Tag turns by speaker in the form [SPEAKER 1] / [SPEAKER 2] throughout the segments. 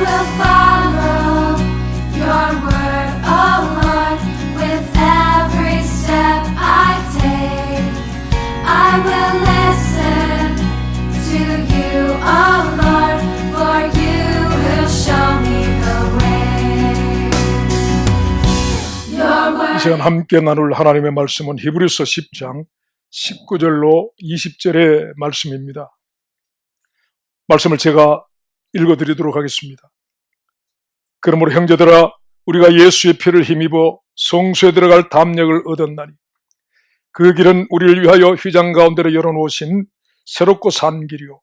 [SPEAKER 1] will follow your word, oh Lord, with every step I take. I will listen to you, oh Lord, for you will show me the way. Your word.
[SPEAKER 2] 이 시간 함께 나눌 하나님의 말씀은 히브리서 10장 19절로 20절의 말씀입니다. 말씀을 제가 읽어드리도록 하겠습니다. 그러므로 형제들아, 우리가 예수의 피를 힘입어 성소에 들어갈 담력을 얻었나니 그 길은 우리를 위하여 휘장 가운데로 열어놓으신 새롭고 산 길이요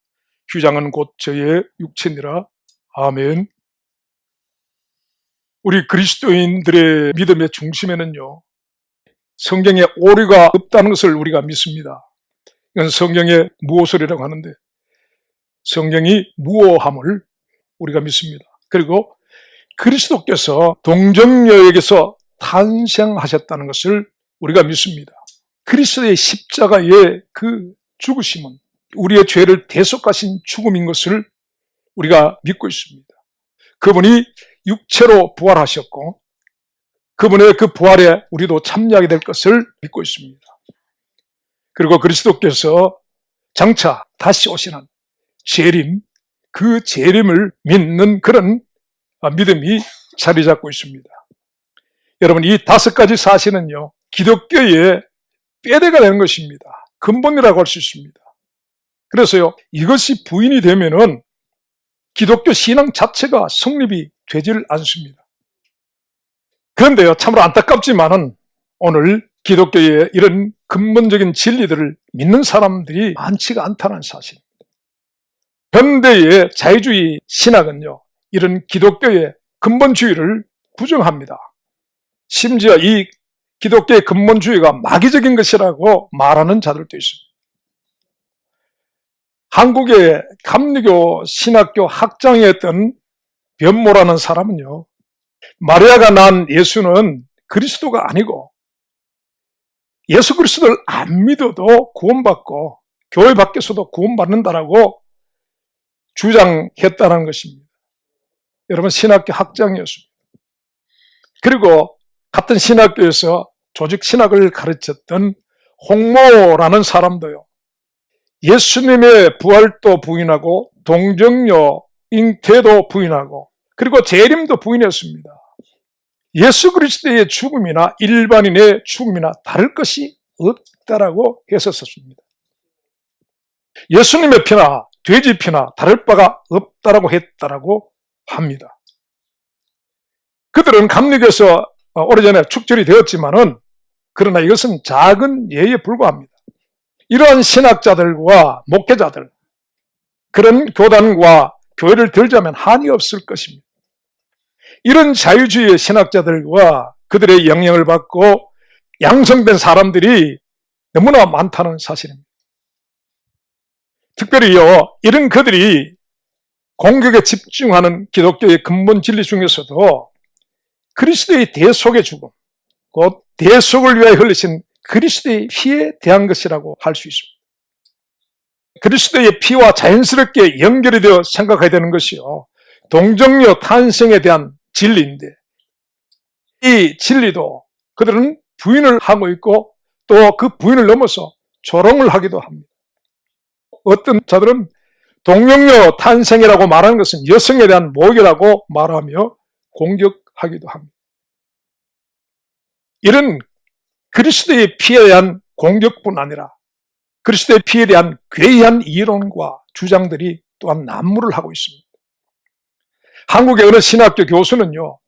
[SPEAKER 2] 휘장은 곧 저의 육체니라. 아멘. 우리 그리스도인들의 믿음의 중심에는요, 성경에 오류가 없다는 것을 우리가 믿습니다. 이건 성경의 무오설이라고 하는데 성경이 무오함을 우리가 믿습니다. 그리고 그리스도께서 동정녀에게서 탄생하셨다는 것을 우리가 믿습니다. 그리스도의 십자가의 그 죽으심은 우리의 죄를 대속하신 죽음인 것을 우리가 믿고 있습니다. 그분이 육체로 부활하셨고 그분의 그 부활에 우리도 참여하게 될 것을 믿고 있습니다. 그리고 그리스도께서 장차 다시 오시는 재림, 그 재림을 믿는 그런 믿음이 자리 잡고 있습니다. 여러분, 이 5가지 사실은요, 기독교의 뼈대가 되는 것입니다. 근본이라고 할 수 있습니다. 그래서요, 이것이 부인이 되면은 기독교 신앙 자체가 성립이 되질 않습니다. 그런데요, 참으로 안타깝지만은 오늘 기독교의 이런 근본적인 진리들을 믿는 사람들이 많지가 않다는 사실입니다. 현대의 자유주의 신학은요, 이런 기독교의 근본주의를 부정합니다. 심지어 이 기독교의 근본주의가 마귀적인 것이라고 말하는 자들도 있습니다. 한국의 감리교 신학교 학장이었던 변모라는 사람은요, 마리아가 낳은 예수는 그리스도가 아니고 예수 그리스도를 안 믿어도 구원받고 교회 밖에서도 구원받는다라고 주장했다는 것입니다. 여러분, 신학교 학장이었습니다. 그리고 같은 신학교에서 조직 신학을 가르쳤던 홍모라는 사람도요, 예수님의 부활도 부인하고 동정녀 잉태도 부인하고 그리고 재림도 부인했습니다. 예수 그리스도의 죽음이나 일반인의 죽음이나 다를 것이 없다라고 했었습니다. 예수님의 피나 돼지 피나 다를 바가 없다라고 했다라고 합니다. 그들은 감리교에서 오래전에 축절이 되었지만은 그러나 이것은 작은 예에 불과합니다. 이러한 신학자들과 목회자들, 그런 교단과 교회를 들자면 한이 없을 것입니다. 이런 자유주의 신학자들과 그들의 영향을 받고 양성된 사람들이 너무나 많다는 사실입니다. 특별히요, 이런 그들이 공격에 집중하는 기독교의 근본 진리 중에서도 그리스도의 대속의 죽음, 곧 대속을 위하여 흘리신 그리스도의 피에 대한 것이라고 할 수 있습니다. 그리스도의 피와 자연스럽게 연결이 되어 생각해야 되는 것이요, 동정녀 탄생에 대한 진리인데 이 진리도 그들은 부인을 하고 있고 또 그 부인을 넘어서 조롱을 하기도 합니다. 어떤 자들은 동정녀 탄생이라고 말하는 것은 여성에 대한 모욕이라고 말하며 공격하기도 합니다. 이런 그리스도의 피에 대한 공격뿐 아니라 그리스도의 피에 대한 괴이한 이론과 주장들이 또한 난무를 하고 있습니다. 한국의 어느 신학교 교수는요,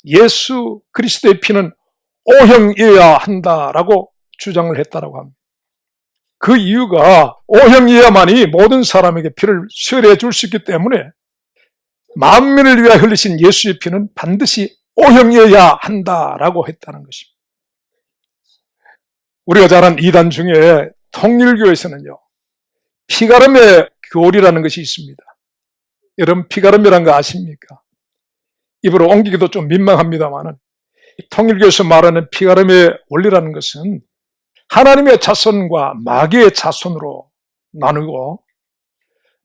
[SPEAKER 2] 예수 그리스도의 피는 오형이어야 한다라고 주장을 했다라고 합니다. 그 이유가 오형이어야만이 모든 사람에게 피를 수혈해 줄 수 있기 때문에 만민을 위하여 흘리신 예수의 피는 반드시 오형이어야 한다라고 했다는 것입니다. 우리가 잘 아는 이단 중에 통일교에서는요, 피가름의 교리라는 것이 있습니다. 여러분, 피가름이라는 거 아십니까? 입으로 옮기기도 좀 민망합니다만은 통일교에서 말하는 피가름의 원리라는 것은 하나님의 자손과 마귀의 자손으로 나누고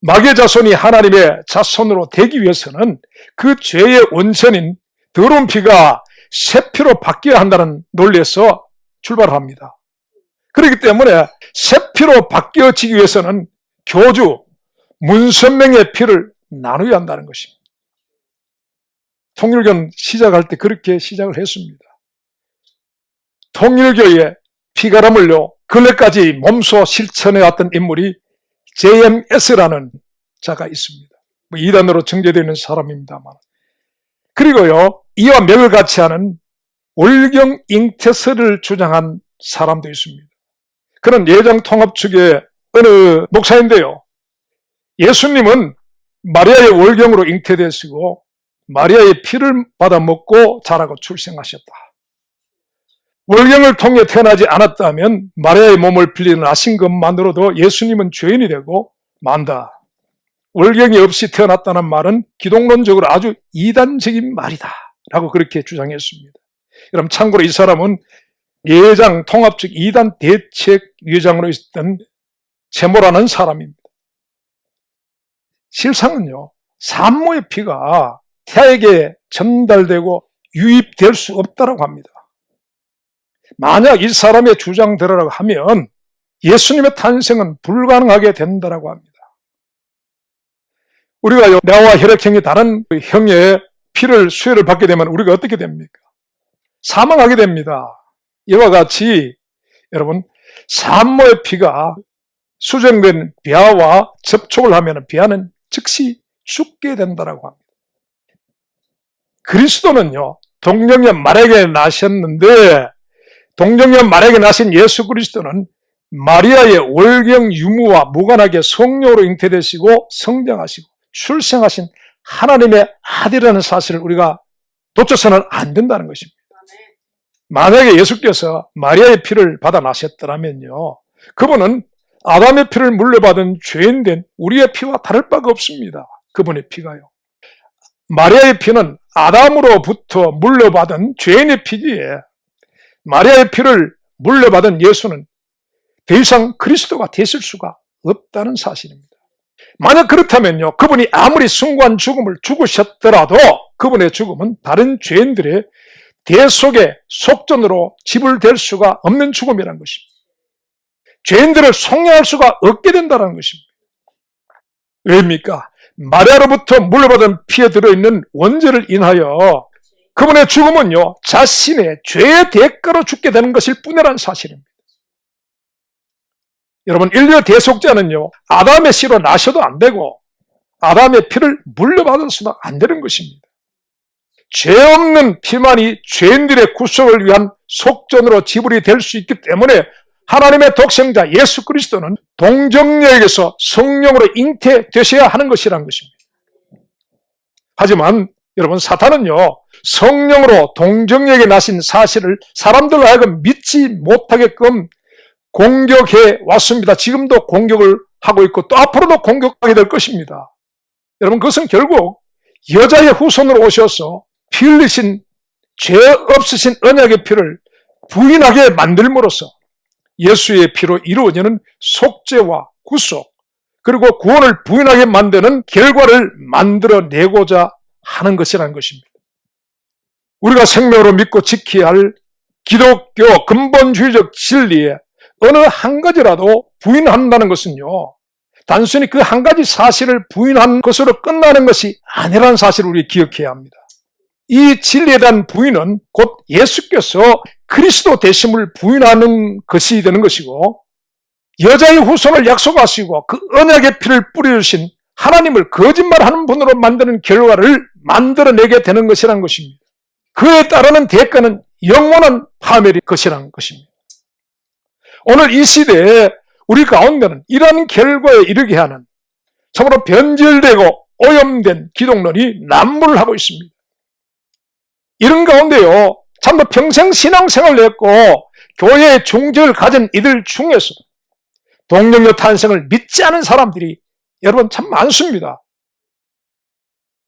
[SPEAKER 2] 마귀의 자손이 하나님의 자손으로 되기 위해서는 그 죄의 원천인 더러운 피가 새 피로 바뀌어야 한다는 논리에서 출발합니다. 그렇기 때문에 새 피로 바뀌어지기 위해서는 교주, 문선명의 피를 나누어야 한다는 것입니다. 통일교는 시작할 때 그렇게 시작을 했습니다. 통일교의 피가람을요 근래까지 몸소 실천해왔던 인물이 JMS라는 자가 있습니다. 이단으로 정제되어 있는 사람입니다만, 그리고요 이와 맥을 같이 하는 월경 잉태설을 주장한 사람도 있습니다. 그는 예장통합 측의 어느 목사인데요, 예수님은 마리아의 월경으로 잉태되시고 마리아의 피를 받아 먹고 자라고 출생하셨다. 월경을 통해 태어나지 않았다면 마리아의 몸을 빌리는 아신 것만으로도 예수님은 죄인이 되고 만다. 월경이 없이 태어났다는 말은 기독론적으로 아주 이단적인 말이다 라고 그렇게 주장했습니다. 여러분, 참고로 이 사람은 예장 통합 측 이단 대책위원장으로 있었던 제모라는 사람입니다. 실상은요, 산모의 피가 태아에게 전달되고 유입될 수 없다고 합니다. 만약 이 사람의 주장대로라고 하면 예수님의 탄생은 불가능하게 된다고 합니다. 우리가 뇌와 혈액형이 다른 형의 피를 수혈을 받게 되면 우리가 어떻게 됩니까? 사망하게 됩니다. 이와 같이 여러분, 산모의 피가 수정된 비아와 접촉을 하면 비아는 즉시 죽게 된다고 합니다. 그리스도는요, 동정녀 마리아에게 나셨는데, 동정녀 마리아에게 나신 예수 그리스도는 마리아의 월경 유무와 무관하게 성령으로 잉태되시고 성장하시고 출생하신 하나님의 아들이라는 사실을 우리가 놓쳐서는 안 된다는 것입니다. 만약에 예수께서 마리아의 피를 받아 나셨더라면요, 그분은 아담의 피를 물려받은 죄인된 우리의 피와 다를 바가 없습니다. 그분의 피가요. 마리아의 피는 아담으로부터 물려받은 죄인의 피기에 마리아의 피를 물려받은 예수는 더 이상 그리스도가 되실 수가 없다는 사실입니다. 만약 그렇다면요, 그분이 아무리 숭고한 죽음을 죽으셨더라도 그분의 죽음은 다른 죄인들의 대속의 속전으로 지불될 수가 없는 죽음이라는 것입니다. 죄인들을 속량할 수가 없게 된다는 것입니다. 왜입니까? 마리아로부터 물려받은 피에 들어있는 원죄를 인하여 그분의 죽음은요, 자신의 죄의 대가로 죽게 되는 것일 뿐이라는 사실입니다. 여러분, 인류의 대속자는요, 아담의 씨로 나셔도 안 되고 아담의 피를 물려받아서도 안 되는 것입니다. 죄 없는 피만이 죄인들의 구속을 위한 속전으로 지불이 될 수 있기 때문에 하나님의 독생자 예수 그리스도는 동정녀에게서 성령으로 잉태되셔야 하는 것이라는 것입니다. 하지만 여러분, 사탄은요, 성령으로 동정녀에게 나신 사실을 사람들로 하여금 믿지 못하게끔 공격해 왔습니다. 지금도 공격을 하고 있고 또 앞으로도 공격하게 될 것입니다. 여러분, 그것은 결국 여자의 후손으로 오셔서 피 흘리신 죄 없으신 언약의 피를 부인하게 만들므로써 예수의 피로 이루어지는 속죄와 구속, 그리고 구원을 부인하게 만드는 결과를 만들어내고자 하는 것이라는 것입니다. 우리가 생명으로 믿고 지켜야 할 기독교 근본주의적 진리에 어느 한 가지라도 부인한다는 것은요, 단순히 그 한 가지 사실을 부인한 것으로 끝나는 것이 아니라는 사실을 우리 기억해야 합니다. 이 진리에 대한 부인은 곧 예수께서 그리스도 되심을 부인하는 것이 되는 것이고, 여자의 후손을 약속하시고 그 언약의 피를 뿌려주신 하나님을 거짓말하는 분으로 만드는 결과를 만들어내게 되는 것이라는 것입니다. 그에 따르는 대가는 영원한 파멸일 것이라는 것입니다. 오늘 이 시대에 우리 가운데는 이러한 결과에 이르게 하는 참으로 변질되고 오염된 기독론이 난무를 하고 있습니다. 이런 가운데요, 참으로 평생 신앙생활을 했고 교회의 중직을 가진 이들 중에서 동정녀 탄생을 믿지 않은 사람들이 여러분 참 많습니다.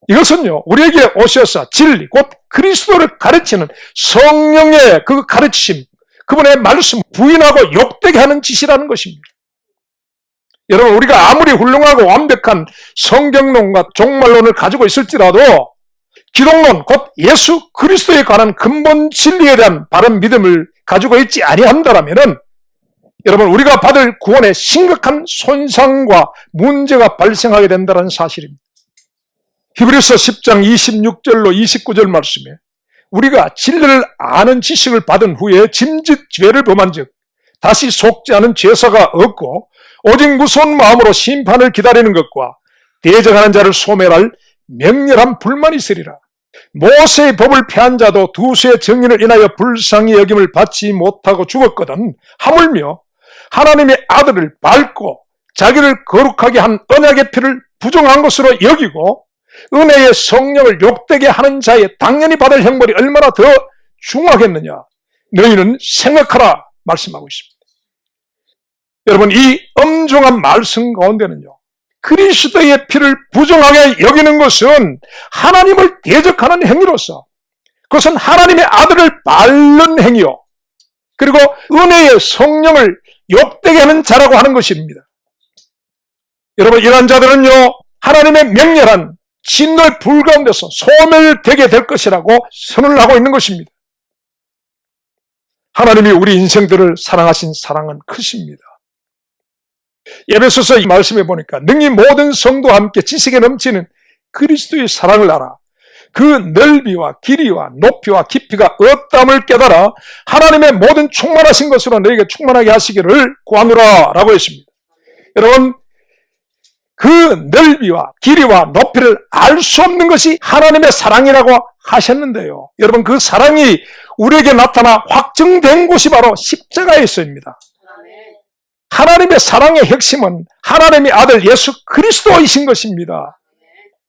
[SPEAKER 2] 이것은요, 우리에게 오셔서 진리, 곧 그리스도를 가르치는 성령의 그 가르치심, 그분의 말씀 부인하고 욕되게 하는 짓이라는 것입니다. 여러분, 우리가 아무리 훌륭하고 완벽한 성경론과 종말론을 가지고 있을지라도 기독론, 곧 예수 그리스도에 관한 근본 진리에 대한 바른 믿음을 가지고 있지 아니한다면 여러분, 우리가 받을 구원에 심각한 손상과 문제가 발생하게 된다는 사실입니다. 히브리서 10장 26절로 29절 말씀에 우리가 진리를 아는 지식을 받은 후에 짐짓 죄를 범한 즉 다시 속지 않은 죄사가 없고 오직 무서운 마음으로 심판을 기다리는 것과 대적하는 자를 소멸할 맹렬한 불만이 있으리라. 모세의 법을 폐한 자도 두수의 정의를 인하여 불쌍히 여김을 받지 못하고 죽었거든 하물며 하나님의 아들을 밟고 자기를 거룩하게 한 언약의 피를 부정한 것으로 여기고 은혜의 성령을 욕되게 하는 자에 당연히 받을 형벌이 얼마나 더 중하겠느냐. 너희는 생각하라 말씀하고 있습니다. 여러분, 이 엄중한 말씀 가운데는요, 그리스도의 피를 부정하게 여기는 것은 하나님을 대적하는 행위로서 그것은 하나님의 아들을 밟는 행위요, 그리고 은혜의 성령을 욕되게 하는 자라고 하는 것입니다. 여러분, 이러한 자들은요, 하나님의 맹렬한 진노의 불 가운데서 소멸되게 될 것이라고 선언을 하고 있는 것입니다. 하나님이 우리 인생들을 사랑하신 사랑은 크십니다. 에베소서 이 말씀해 보니까 능히 모든 성도와 함께 지식에 넘치는 그리스도의 사랑을 알아 그 넓이와 길이와 높이와 깊이가 없담을 깨달아 하나님의 모든 충만하신 것으로 너희에게 충만하게 하시기를 구하노라 라고 했습니다. 여러분, 그 넓이와 길이와 높이를 알 수 없는 것이 하나님의 사랑이라고 하셨는데요, 여러분, 그 사랑이 우리에게 나타나 확증된 곳이 바로 십자가에서입니다. 하나님의 사랑의 핵심은 하나님의 아들 예수 그리스도이신 것입니다.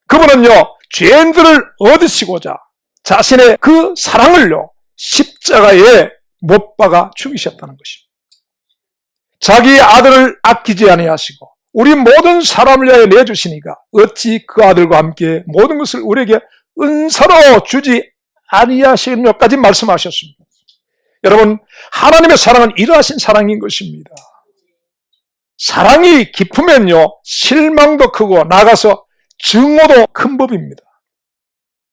[SPEAKER 2] 그분은요, 죄인들을 얻으시고자 자신의 그 사랑을요, 십자가에 못 박아 죽이셨다는 것입니다. 자기의 아들을 아끼지 아니하시고 우리 모든 사람을 위하여 내주시니까 어찌 그 아들과 함께 모든 것을 우리에게 은사로 주지 아니하시느냐까지 말씀하셨습니다. 여러분, 하나님의 사랑은 이러하신 사랑인 것입니다. 사랑이 깊으면요, 실망도 크고 나가서 증오도 큰 법입니다.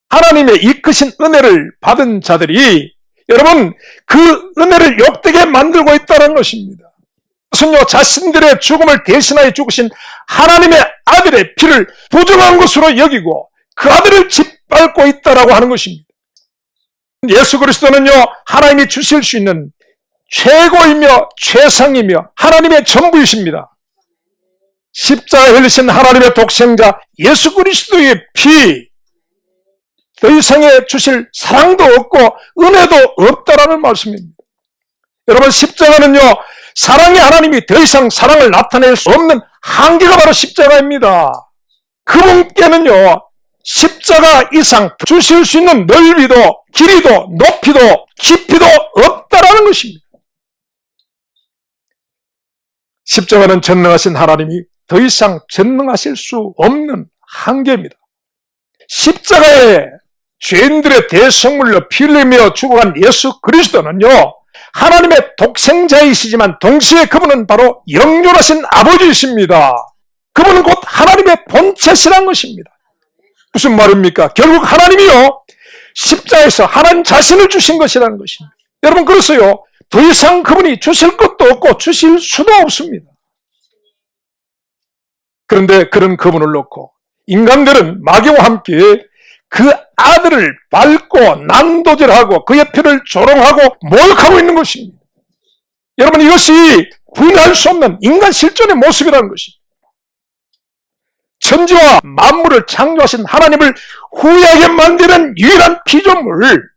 [SPEAKER 2] 하나님의 이끄신 은혜를 받은 자들이 여러분, 그 은혜를 욕되게 만들고 있다는 것입니다. 그것은요, 자신들의 죽음을 대신하여 죽으신 하나님의 아들의 피를 부정한 것으로 여기고 그 아들을 짓밟고 있다라고 하는 것입니다. 예수 그리스도는요, 하나님이 주실 수 있는 최고이며 최상이며 하나님의 전부이십니다. 십자가에 흘리신 하나님의 독생자 예수 그리스도의 피, 더 이상의 주실 사랑도 없고 은혜도 없다라는 말씀입니다. 여러분, 십자가는요, 사랑의 하나님이 더 이상 사랑을 나타낼 수 없는 한계가 바로 십자가입니다. 그분께는요, 십자가 이상 주실 수 있는 넓이도 길이도 높이도 깊이도 없다라는 것입니다. 십자가는 전능하신 하나님이 더 이상 전능하실 수 없는 한계입니다. 십자가에 죄인들의 대성물로 피를 흘리며 죽어간 예수 그리스도는요, 하나님의 독생자이시지만 동시에 그분은 바로 영존하신 아버지이십니다. 그분은 곧 하나님의 본체시라는 것입니다. 무슨 말입니까? 결국 하나님이요, 십자에서 하나님 자신을 주신 것이라는 것입니다. 여러분, 그래서요, 더 이상 그분이 주실 것도 없고 주실 수도 없습니다. 그런데 그런 그분을 놓고 인간들은 마귀와 함께 그 아들을 밟고 난도질하고 그의 피를 조롱하고 모욕하고 있는 것입니다. 여러분, 이것이 부인할 수 없는 인간 실존의 모습이라는 것입니다. 천지와 만물을 창조하신 하나님을 후회하게 만드는 유일한 피조물,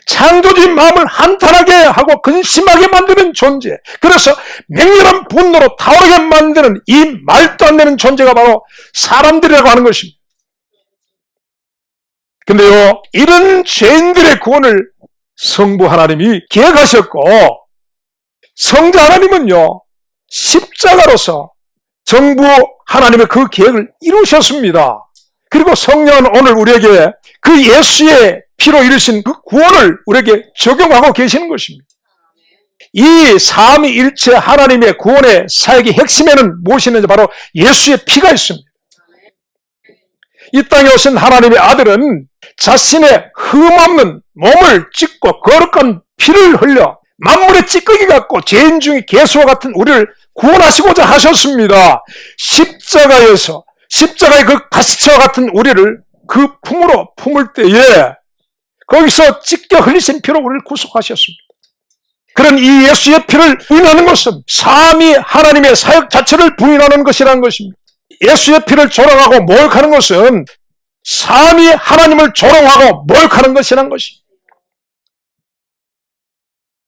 [SPEAKER 2] 창조주의 마음을 한탄하게 하고 근심하게 만드는 존재, 그래서 맹렬한 분노로 타오르게 만드는 이 말도 안 되는 존재가 바로 사람들이라고 하는 것입니다. 근데요, 이런 죄인들의 구원을 성부 하나님이 계획하셨고 성자 하나님은요, 십자가로서 정부 하나님의 그 계획을 이루셨습니다. 그리고 성령은 오늘 우리에게 그 예수의 피로 이루신 그 구원을 우리에게 적용하고 계시는 것입니다. 이 삼위일체 하나님의 구원의 사역의 핵심에는 무엇이 있는지 바로 예수의 피가 있습니다. 이 땅에 오신 하나님의 아들은 자신의 흠없는 몸을 찢고 거룩한 피를 흘려 만물의 찌꺼기 같고 죄인 중에 개수와 같은 우리를 구원하시고자 하셨습니다. 십자가의 그 가시체와 같은 우리를 그 품으로 품을 때에 거기서 찢겨 흘리신 피로 우리를 구속하셨습니다. 그런 이 예수의 피를 부인하는 것은 삼위 하나님의 사역 자체를 부인하는 것이라는 것입니다. 예수의 피를 조롱하고 모욕하는 것은 삼위 하나님을 조롱하고 모욕하는 것이라는 것입니다.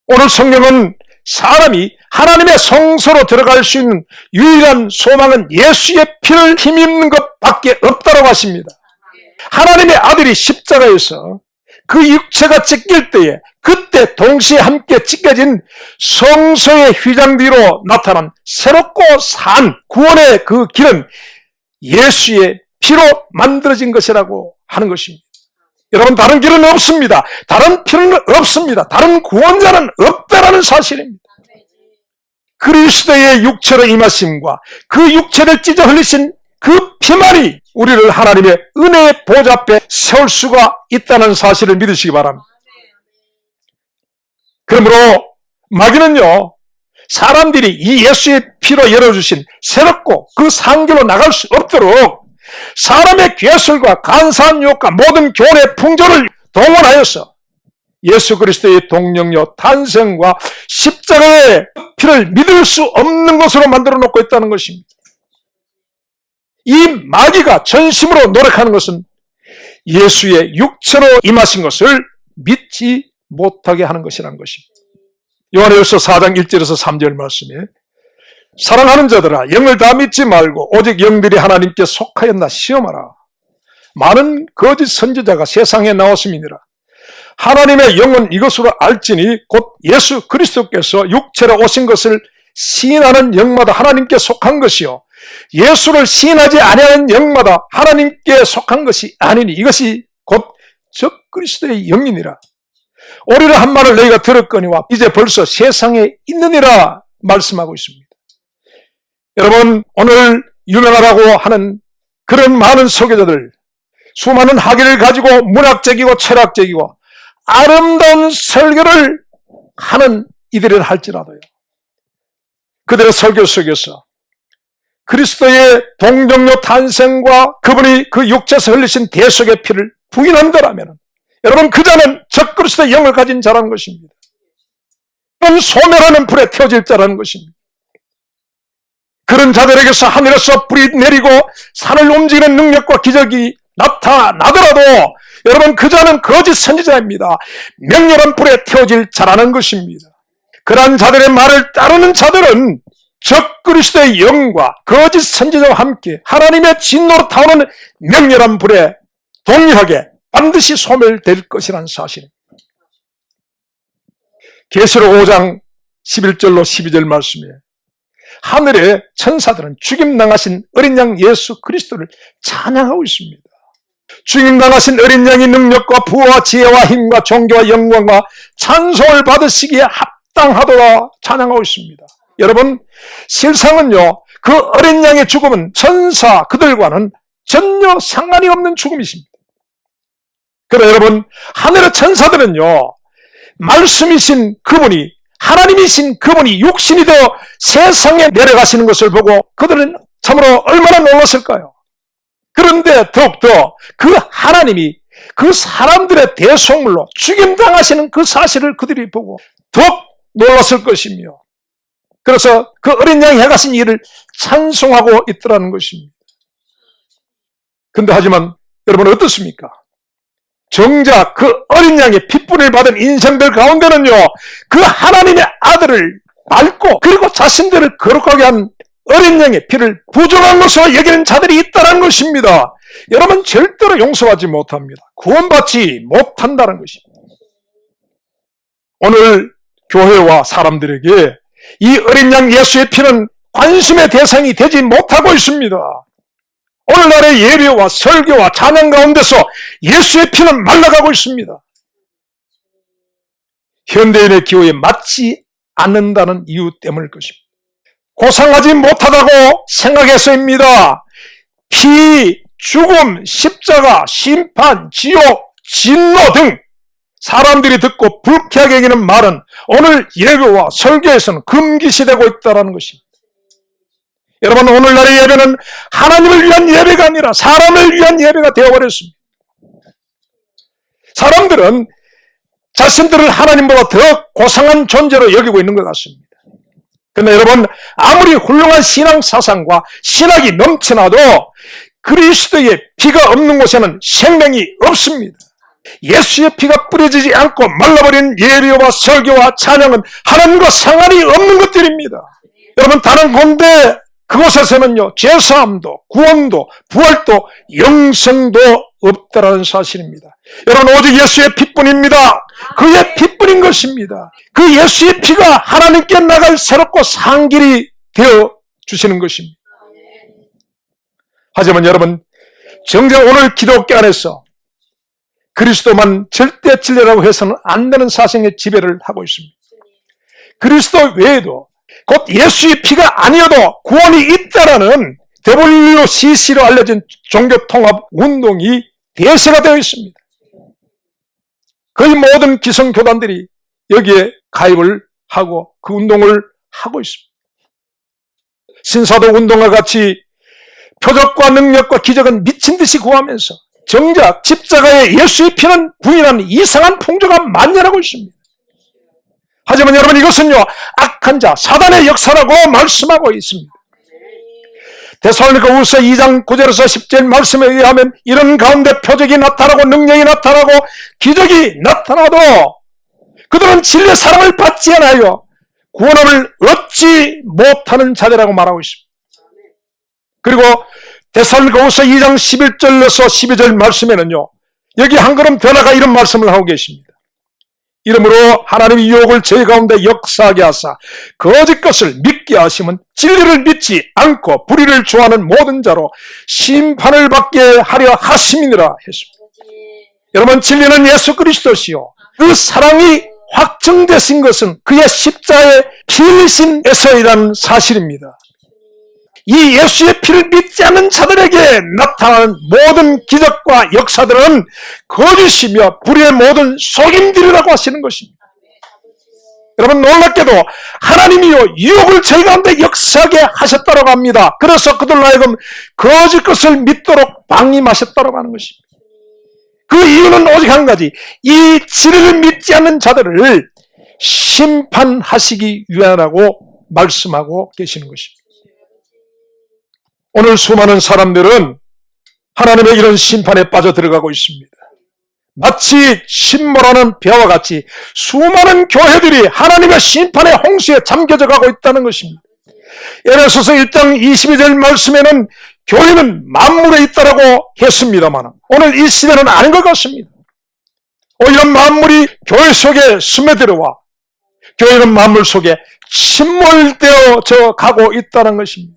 [SPEAKER 2] 오늘 성경은 사람이 하나님의 성소로 들어갈 수 있는 유일한 소망은 예수의 피를 힘입는 것밖에 없다고 하십니다. 하나님의 아들이 십자가에서 그 육체가 찢길 때에 그때 동시에 함께 찢겨진 성소의 휘장 뒤로 나타난 새롭고 산 구원의 그 길은 예수의 피로 만들어진 것이라고 하는 것입니다. 여러분, 다른 길은 없습니다. 다른 피는 없습니다. 다른 구원자는 없다라는 사실입니다. 그리스도의 육체로 임하심과 그 육체를 찢어 흘리신 그 피만이 우리를 하나님의 은혜의 보좌 앞에 세울 수가 있다는 사실을 믿으시기 바랍니다. 그러므로 마귀는요, 사람들이 이 예수의 피로 열어주신 새롭고 그 상길로 나갈 수 없도록 사람의 괴술과 간사한 유혹과 모든 교훈의 풍조를 동원하여서 예수 그리스도의 동력요 탄생과 십자가의 피를 믿을 수 없는 것으로 만들어 놓고 있다는 것입니다. 이 마귀가 전심으로 노력하는 것은 예수의 육체로 임하신 것을 믿지 못하게 하는 것이라는 것입니다. 요한일서 4장 1절에서 3절 말씀에 사랑하는 자들아, 영을 다 믿지 말고 오직 영들이 하나님께 속하였나 시험하라. 많은 거짓 선지자가 세상에 나왔음이니라. 하나님의 영은 이것으로 알지니 곧 예수 그리스도께서 육체로 오신 것을 시인하는 영마다 하나님께 속한 것이요 예수를 시인하지 아니하는 영마다 하나님께 속한 것이 아니니 이것이 곧 적그리스도의 영이니라. 오리라 한 말을 너희가 들었거니와 이제 벌써 세상에 있느니라 말씀하고 있습니다. 여러분, 오늘 유명하다고 하는 그런 많은 설교자들, 수많은 학위를 가지고 문학적이고 철학적이고 아름다운 설교를 하는 이들을 할지라도요, 그들의 설교 속에서 그리스도의 동정녀 탄생과 그분이 그 육체에서 흘리신 대속의 피를 부인한다라면 여러분, 그 자는 적그리스도의 영을 가진 자라는 것입니다. 그건 소멸하는 불에 태워질 자라는 것입니다. 그런 자들에게서 하늘에서 불이 내리고 산을 움직이는 능력과 기적이 나타나더라도 여러분, 그 자는 거짓 선지자입니다. 맹렬한 불에 태워질 자라는 것입니다. 그러한 자들의 말을 따르는 자들은 적그리스도의 영과 거짓 선지자와 함께 하나님의 진노로 타오르는 맹렬한 불에 동일하게 반드시 소멸될 것이라는 사실입니다. 계시록 5장 11절로 12절 말씀에 하늘의 천사들은 죽임당하신 어린 양 예수 그리스도를 찬양하고 있습니다. 죽임당하신 어린 양이 능력과 부와 지혜와 힘과 존귀와 영광과 찬송을 받으시기에 합당하도록 찬양하고 있습니다. 여러분, 세상은요, 그 어린 양의 죽음은 천사 그들과는 전혀 상관이 없는 죽음이십니다. 그러나 여러분, 하늘의 천사들은요, 말씀이신 그분이, 하나님이신 그분이 육신이 되어 세상에 내려가시는 것을 보고 그들은 참으로 얼마나 놀랐을까요? 그런데 더욱더 그 하나님이 그 사람들의 대속물로 죽임당하시는 그 사실을 그들이 보고 더욱 놀랐을 것이며, 그래서 그 어린 양이 해가신 일을 찬송하고 있더라는 것입니다. 근데 하지만 여러분, 어떻습니까? 정작 그 어린 양의 핏불을 받은 인생들 가운데는요, 그 하나님의 아들을 밟고 그리고 자신들을 거룩하게 한 어린 양의 피를 부정한 것으로 여기는 자들이 있다는 것입니다. 여러분, 절대로 용서하지 못합니다. 구원받지 못한다는 것입니다. 오늘 교회와 사람들에게 이 어린 양 예수의 피는 관심의 대상이 되지 못하고 있습니다. 오늘날의 예배와 설교와 찬양 가운데서 예수의 피는 말라가고 있습니다. 현대인의 기호에 맞지 않는다는 이유 때문일 것입니다. 고상하지 못하다고 생각해서입니다. 피, 죽음, 십자가, 심판, 지옥, 진노 등 사람들이 듣고 불쾌하게 여기는 말은 오늘 예배와 설교에서는 금기시되고 있다는 것입니다. 여러분, 오늘날의 예배는 하나님을 위한 예배가 아니라 사람을 위한 예배가 되어버렸습니다. 사람들은 자신들을 하나님보다 더 고상한 존재로 여기고 있는 것 같습니다. 그런데 여러분, 아무리 훌륭한 신앙 사상과 신학이 넘쳐나도 그리스도의 피가 없는 곳에는 생명이 없습니다. 예수의 피가 뿌려지지 않고 말라버린 예배와 설교와 찬양은 하나님과 상관이 없는 것들입니다. 여러분, 다른 건데 그곳에서는요, 죄사함도 구원도 부활도 영생도 없다라는 사실입니다. 여러분, 오직 예수의 피뿐입니다. 그의 피뿐인 것입니다. 그 예수의 피가 하나님께 나갈 새롭고 산 길이 되어 주시는 것입니다. 하지만 여러분, 정작 오늘 기독교 안에서 그리스도만 절대 진리라고 해서는 안 되는 사상의 지배를 하고 있습니다. 그리스도 외에도 곧 예수의 피가 아니어도 구원이 있다라는 WCC로 알려진 종교통합 운동이 대세가 되어 있습니다. 거의 모든 기성교단들이 여기에 가입을 하고 그 운동을 하고 있습니다. 신사도 운동과 같이 표적과 능력과 기적은 미친 듯이 구하면서 정작 십자가의 예수의 피는 부인하는 이상한 풍조가 만연하고 있습니다. 하지만 여러분, 이것은요, 악한 자 사단의 역사라고 말씀하고 있습니다. 데살로니가후서 2장 9절에서 10절 말씀에 의하면 이런 가운데 표적이 나타나고 능력이 나타나고 기적이 나타나도 그들은 진리의 사랑을 받지 않아요 구원함을 얻지 못하는 자들이라고 말하고 있습니다. 그리고 데살로니가후서 2장 11절에서 12절 말씀에는요, 여기 한 걸음 더 나가 이런 말씀을 하고 계십니다. 이러므로 하나님이 유혹을 저희 가운데 역사하게 하사 거짓 것을 믿게 하시면 진리를 믿지 않고 불의를 좋아하는 모든 자로 심판을 받게 하려 하심이니라 했습니다. 여러분, 진리는 예수 그리스도시요, 그 사랑이 확정되신 것은 그의 십자가의 피 흘리심에서이라는 사실입니다. 이 예수의 피를 믿지 않는 자들에게 나타나는 모든 기적과 역사들은 거짓이며 불의의 모든 속임들이라고 하시는 것입니다. 여러분, 놀랍게도 하나님이요 유혹을 저희 가운데 역사하게 하셨다고 합니다. 그래서 그들로 하여금 거짓 것을 믿도록 방임하셨다고 하는 것입니다. 그 이유는 오직 한 가지, 이 진리를 믿지 않는 자들을 심판하시기 위하라고 말씀하고 계시는 것입니다. 오늘 수많은 사람들은 하나님의 이런 심판에 빠져 들어가고 있습니다. 마치 침몰하는 배와 같이 수많은 교회들이 하나님의 심판의 홍수에 잠겨져 가고 있다는 것입니다. 에베소서 1장 22절 말씀에는 교회는 만물에 있다라고 했습니다만 오늘 이 시대는 아닌 것 같습니다. 이런 만물이 교회 속에 스며들어와 교회는 만물 속에 침몰되어져 가고 있다는 것입니다.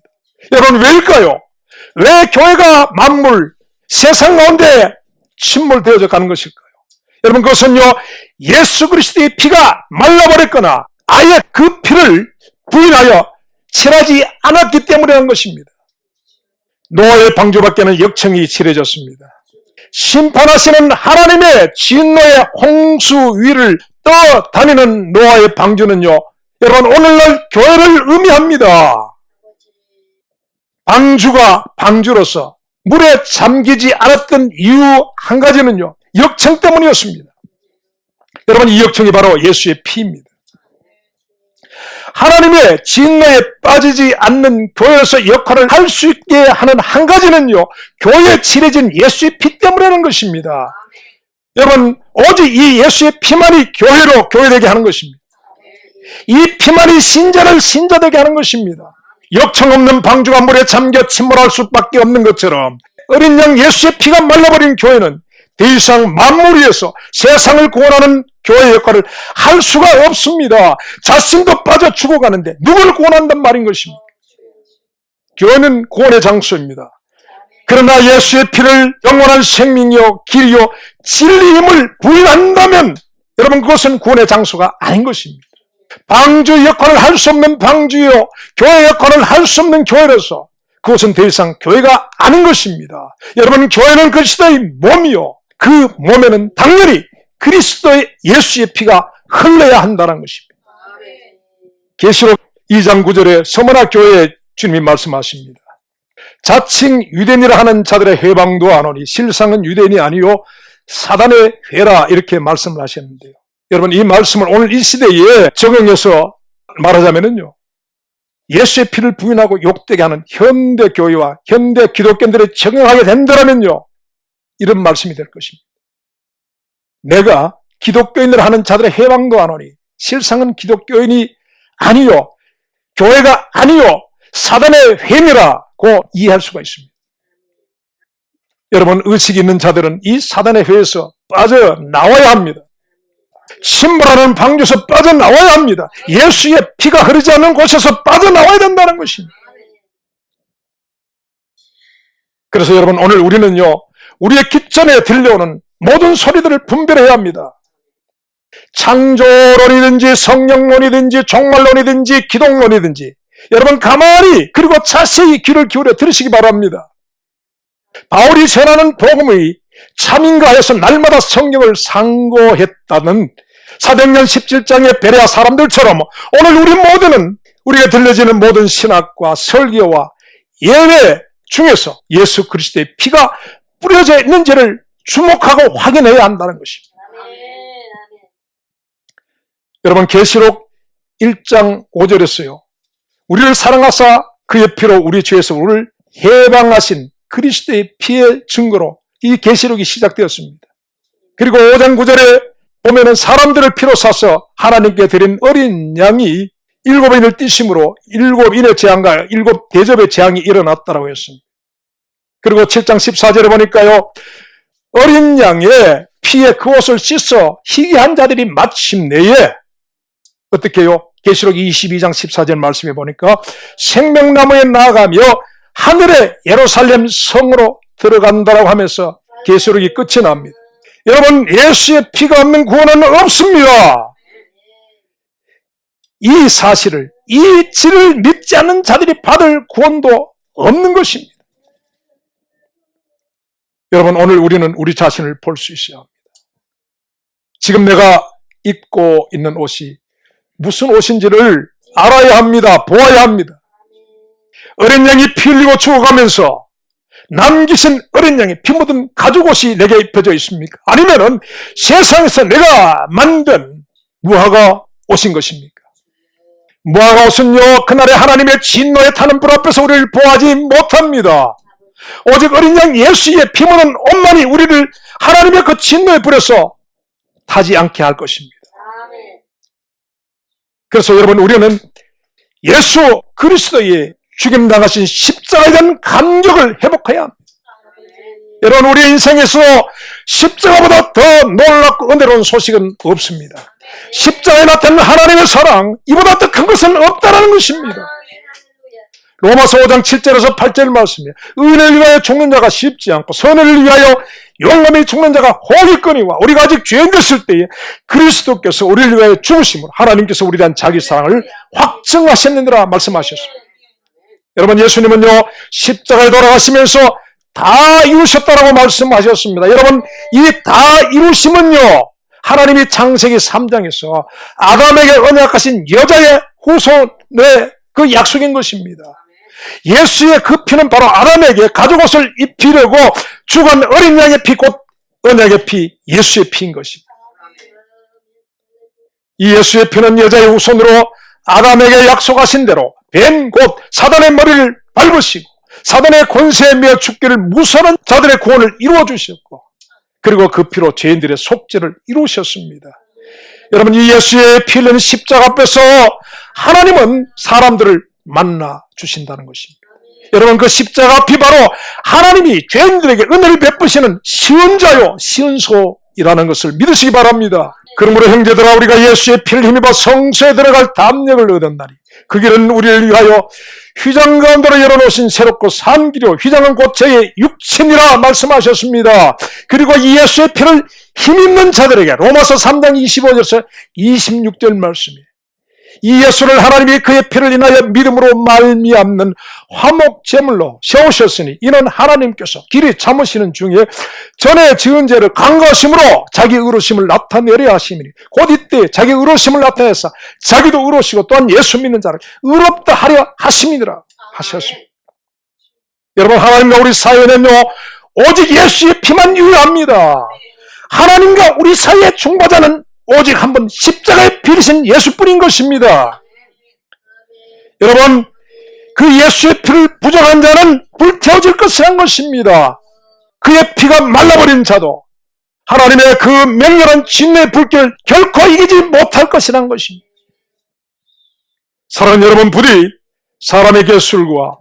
[SPEAKER 2] 여러분, 왜일까요? 왜 교회가 만물, 세상 가운데 침몰되어져 가는 것일까요? 여러분, 그것은요, 예수 그리스도의 피가 말라버렸거나 아예 그 피를 부인하여 칠하지 않았기 때문이라는 것입니다. 노아의 방주밖에는 역청이 칠해졌습니다. 심판하시는 하나님의 진노의 홍수 위를 떠다니는 노아의 방주는요, 여러분, 오늘날 교회를 의미합니다. 방주가 방주로서 물에 잠기지 않았던 이유 한 가지는요, 역청 때문이었습니다. 여러분, 이 역청이 바로 예수의 피입니다. 하나님의 진노에 빠지지 않는 교회에서 역할을 할 수 있게 하는 한 가지는요, 교회에 칠해진 예수의 피 때문이라는 것입니다. 여러분, 오직 이 예수의 피만이 교회로 교회되게 하는 것입니다. 이 피만이 신자를 신자되게 하는 것입니다. 역청 없는 방주가 물에 잠겨 침몰할 수밖에 없는 것처럼 어린 양 예수의 피가 말라버린 교회는 더 이상 만물 위에서 세상을 구원하는 교회의 역할을 할 수가 없습니다. 자신도 빠져 죽어가는데 누구를 구원한단 말인 것입니까? 교회는 구원의 장소입니다. 그러나 예수의 피를 영원한 생명이요 길이요 진리임을 부인한다면 여러분, 그것은 구원의 장소가 아닌 것입니다. 방주 역할을 할 수 없는 방주요, 교회 역할을 할 수 없는 교회로서 그것은 더 이상 교회가 아닌 것입니다. 여러분, 교회는 그리스도의 몸이요, 그 몸에는 당연히 그리스도의 예수의 피가 흘러야 한다는 것입니다. 계시록 2장 9절에 서머나 교회에 주님이 말씀하십니다. 자칭 유대인이라 하는 자들의 회방도 안 오니 실상은 유대인이 아니요 사단의 회라, 이렇게 말씀을 하셨는데요. 여러분, 이 말씀을 오늘 이 시대에 적용해서 말하자면요, 예수의 피를 부인하고 욕되게 하는 현대 교회와 현대 기독교인들에 적용하게 된다면요, 이런 말씀이 될 것입니다. 내가 기독교인을 하는 자들의 해방도 안 오니 실상은 기독교인이 아니요 교회가 아니요 사단의 회미라고 이해할 수가 있습니다. 여러분, 의식이 있는 자들은 이 사단의 회에서 빠져나와야 합니다. 신부라는 방주에서 빠져나와야 합니다. 예수의 피가 흐르지 않는 곳에서 빠져나와야 된다는 것입니다. 그래서 여러분, 오늘 우리는요, 우리의 귓전에 들려오는 모든 소리들을 분별해야 합니다. 창조론이든지 성령론이든지 종말론이든지 기독론이든지 여러분, 가만히 그리고 자세히 귀를 기울여 들으시기 바랍니다. 바울이 전하는 복음의 참인가 해서 날마다 성경을 상고했다는 사도행전 17장의 베레아 사람들처럼 오늘 우리 모두는 우리가 들려지는 모든 신학과 설교와 예외 중에서 예수 그리스도의 피가 뿌려져 있는지를 주목하고 확인해야 한다는 것입니다. 여러분, 계시록 1장 5절에서요, 우리를 사랑하사 그의 피로 우리 죄에서 우리를 해방하신 그리스도의 피의 증거로 이 계시록이 시작되었습니다. 그리고 5장 9절에 보면은 사람들을 피로 사서 하나님께 드린 어린 양이 7인을 띠심으로 7인의 재앙과 7대접의 재앙이 일어났다고 했습니다. 그리고 7장 14절에 보니까요, 어린 양의 피에 그 옷을 씻어 희귀한 자들이 마침내에 어떻게 해요? 계시록 22장 14절 말씀해 보니까 생명나무에 나아가며 하늘의 예루살렘 성으로 들어간다라고 하면서 계시록이 끝이 납니다. 여러분, 예수의 피가 없는 구원은 없습니다. 이 사실을, 이 진을 믿지 않는 자들이 받을 구원도 없는 것입니다. 여러분, 오늘 우리는 우리 자신을 볼 수 있어야 합니다. 지금 내가 입고 있는 옷이 무슨 옷인지를 알아야 합니다. 보아야 합니다. 어린 양이 피 흘리고 죽어가면서 남기신 어린 양이 피 묻은 가죽옷이 내게 입혀져 있습니까? 아니면은 세상에서 내가 만든 무화과 옷인 것입니까? 무화과 옷은요, 그날의 하나님의 진노에 타는 불 앞에서 우리를 보호하지 못합니다. 오직 어린 양 예수의 피 묻은 옷만이 우리를 하나님의 그 진노의 불에서 타지 않게 할 것입니다. 그래서 여러분, 우리는 예수 그리스도의 죽임당하신 십자가에 대한 감격을 회복해야 합니다. 여러분, 우리 인생에서 십자가보다 더 놀랍고 은혜로운 소식은 없습니다. 십자가에 나타난 하나님의 사랑, 이보다 더 큰 것은 없다는 것입니다. 로마서 5장 7절에서 8절 말씀이에요. 의를 위하여 죽는 자가 쉽지 않고 선을 위하여 용감히 죽는 자가 혹이거니와 우리가 아직 죄인 됐을 때에 그리스도께서 우리를 위하여 죽으심으로 하나님께서 우리에 대한 자기 사랑을 확증하셨느니라 말씀하셨습니다. 여러분, 예수님은요, 십자가에 돌아가시면서 다 이루셨다라고 말씀하셨습니다. 여러분, 이 다 이루심은요, 하나님이 창세기 3장에서 아담에게 언약하신 여자의 후손의 그 약속인 것입니다. 예수의 그 피는 바로 아담에게 가죽옷을 입히려고 죽은 어린 양의 피, 곧 언약의 피, 예수의 피인 것입니다. 이 예수의 피는 여자의 후손으로 아담에게 약속하신 대로 뱀 곧 사단의 머리를 밟으시고 사단의 권세에 매어 죽기를 무서워하는 자들의 구원을 이루어 주셨고, 그리고 그 피로 죄인들의 속죄를 이루셨습니다. 여러분, 이 예수의 피 흘린 십자가 앞에서 하나님은 사람들을 만나 주신다는 것입니다. 여러분, 그 십자가 피 바로 하나님이 죄인들에게 은혜를 베푸시는 시은자요 시은소이라는 것을 믿으시기 바랍니다. 그러므로 형제들아, 우리가 예수의 피를 힘입어 성소에 들어갈 담력을 얻었나니 그 길은 우리를 위하여 휘장 가운데로 열어놓으신 새롭고 산 길이요 휘장은 곧 저의 육신이라 말씀하셨습니다. 그리고 이 예수의 피를 힘입는 자들에게 로마서 3장 25절에서 26절 말씀이에요. 이 예수를 하나님이 그의 피를 인하여 믿음으로 말미암는 화목제물로 세우셨으니 이는 하나님께서 길이 참으시는 중에 전에 지은 죄를 간과하심으로 자기 의로심을 나타내려 하심이니 곧 이때 자기 의로심을 나타내사 자기도 의로시고 또한 예수 믿는 자를 의롭다 하려 하심이니라 하셨습니다. 여러분, 하나님과 우리 사이에는요 오직 예수의 피만 유효합니다. 하나님과 우리 사이의 중보자는 오직 한 번 십자가에 빌리신 예수뿐인 것입니다. 여러분, 그 예수의 피를 부정한 자는 불태워질 것이란 것입니다. 그의 피가 말라버린 자도 하나님의 그 맹렬한 진노의 불길을 결코 이기지 못할 것이란 것입니다. 사랑하는 여러분, 부디 사람의 개술과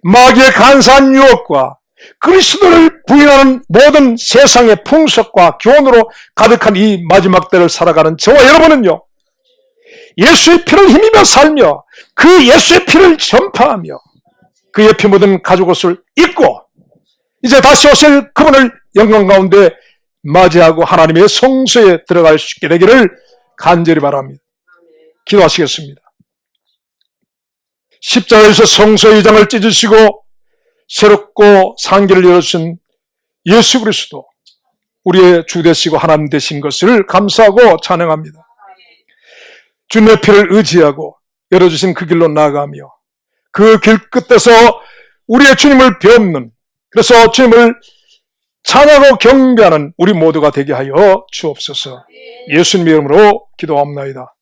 [SPEAKER 2] 마귀의 간사한 유혹과 그리스도를 부인하는 모든 세상의 풍속과 교훈으로 가득한 이 마지막 때를 살아가는 저와 여러분은요, 예수의 피를 힘입어 살며 그 예수의 피를 전파하며 그의 피 묻은 가죽옷을 입고 이제 다시 오실 그분을 영광 가운데 맞이하고 하나님의 성소에 들어갈 수 있게 되기를 간절히 바랍니다. 기도하시겠습니다. 십자가에서 성소의 의장을 찢으시고 새롭고 상기를 열어주신 예수 그리스도, 우리의 주 되시고 하나님 되신 것을 감사하고 찬양합니다. 주님의 피를 의지하고 열어주신 그 길로 나아가며 그 길 끝에서 우리의 주님을 배우는, 그래서 주님을 찬양하고 경배하는 우리 모두가 되게 하여 주옵소서. 예수님의 이름으로 기도합니다.